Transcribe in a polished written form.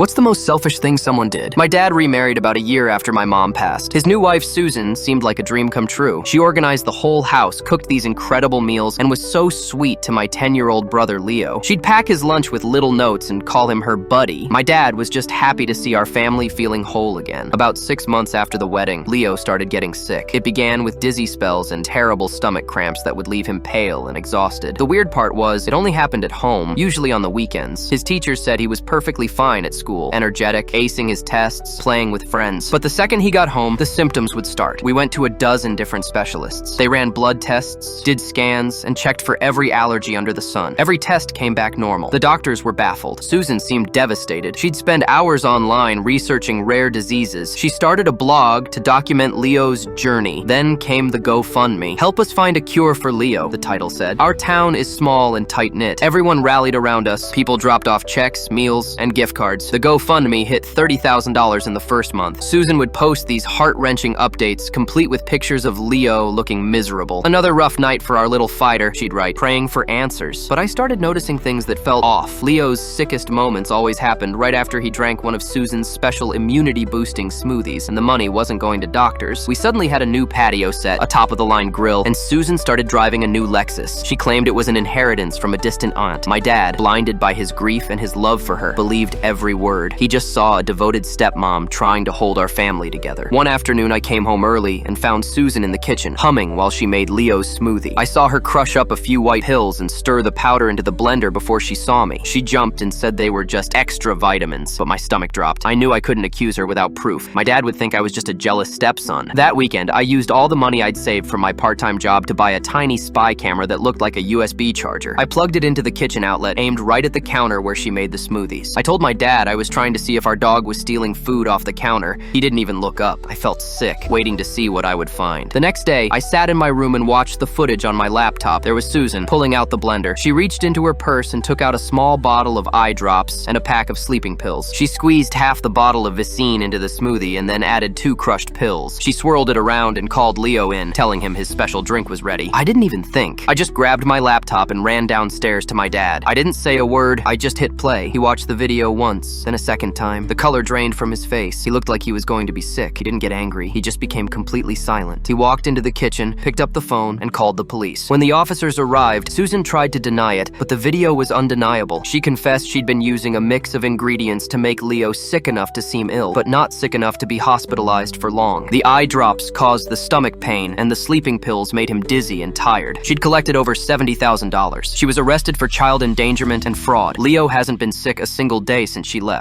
What's the most selfish thing someone did? My dad remarried about a year after my mom passed. His new wife, Susan, seemed like a dream come true. She organized the whole house, cooked these incredible meals, and was so sweet to my 10-year-old brother, Leo. She'd pack his lunch with little notes and call him her buddy. My dad was just happy to see our family feeling whole again. About 6 months after the wedding, Leo started getting sick. It began with dizzy spells and terrible stomach cramps that would leave him pale and exhausted. The weird part was, it only happened at home, usually on the weekends. His teachers said he was perfectly fine at school, energetic, acing his tests, playing with friends. But the second he got home, the symptoms would start. We went to a dozen different specialists. They ran blood tests, did scans, and checked for every allergy under the sun. Every test came back normal. The doctors were baffled. Susan seemed devastated. She'd spend hours online researching rare diseases. She started a blog to document Leo's journey. Then came the GoFundMe. "Help us find a cure for Leo," the title said. Our town is small and tight-knit. Everyone rallied around us. People dropped off checks, meals, and gift cards. The GoFundMe hit $30,000 in the first month. Susan would post these heart-wrenching updates, complete with pictures of Leo looking miserable. "Another rough night for our little fighter," she'd write, praying for answers. But I started noticing things that felt off. Leo's sickest moments always happened right after he drank one of Susan's special immunity-boosting smoothies, and the money wasn't going to doctors. We suddenly had a new patio set, a top-of-the-line grill, and Susan started driving a new Lexus. She claimed it was an inheritance from a distant aunt. My dad, blinded by his grief and his love for her, believed every word. He just saw a devoted stepmom trying to hold our family together. One afternoon, I came home early and found Susan in the kitchen, humming while she made Leo's smoothie. I saw her crush up a few white pills and stir the powder into the blender before she saw me. She jumped and said they were just extra vitamins, but my stomach dropped. I knew I couldn't accuse her without proof. My dad would think I was just a jealous stepson. That weekend, I used all the money I'd saved from my part-time job to buy a tiny spy camera that looked like a USB charger. I plugged it into the kitchen outlet, aimed right at the counter where she made the smoothies. I told my dad I was trying to see if our dog was stealing food off the counter. He didn't even look up. I felt sick, waiting to see what I would find. The next day, I sat in my room and watched the footage on my laptop. There was Susan, pulling out the blender. She reached into her purse and took out a small bottle of eye drops and a pack of sleeping pills. She squeezed half the bottle of Visine into the smoothie and then added 2 crushed pills. She swirled it around and called Leo in, telling him his special drink was ready. I didn't even think. I just grabbed my laptop and ran downstairs to my dad. I didn't say a word. I just hit play. He watched the video once, then a second time. The color drained from his face. He looked like he was going to be sick. He didn't get angry. He just became completely silent. He walked into the kitchen, picked up the phone, and called the police. When the officers arrived, Susan tried to deny it, but the video was undeniable. She confessed she'd been using a mix of ingredients to make Leo sick enough to seem ill, but not sick enough to be hospitalized for long. The eye drops caused the stomach pain, and the sleeping pills made him dizzy and tired. She'd collected over $70,000. She was arrested for child endangerment and fraud. Leo hasn't been sick a single day since she left.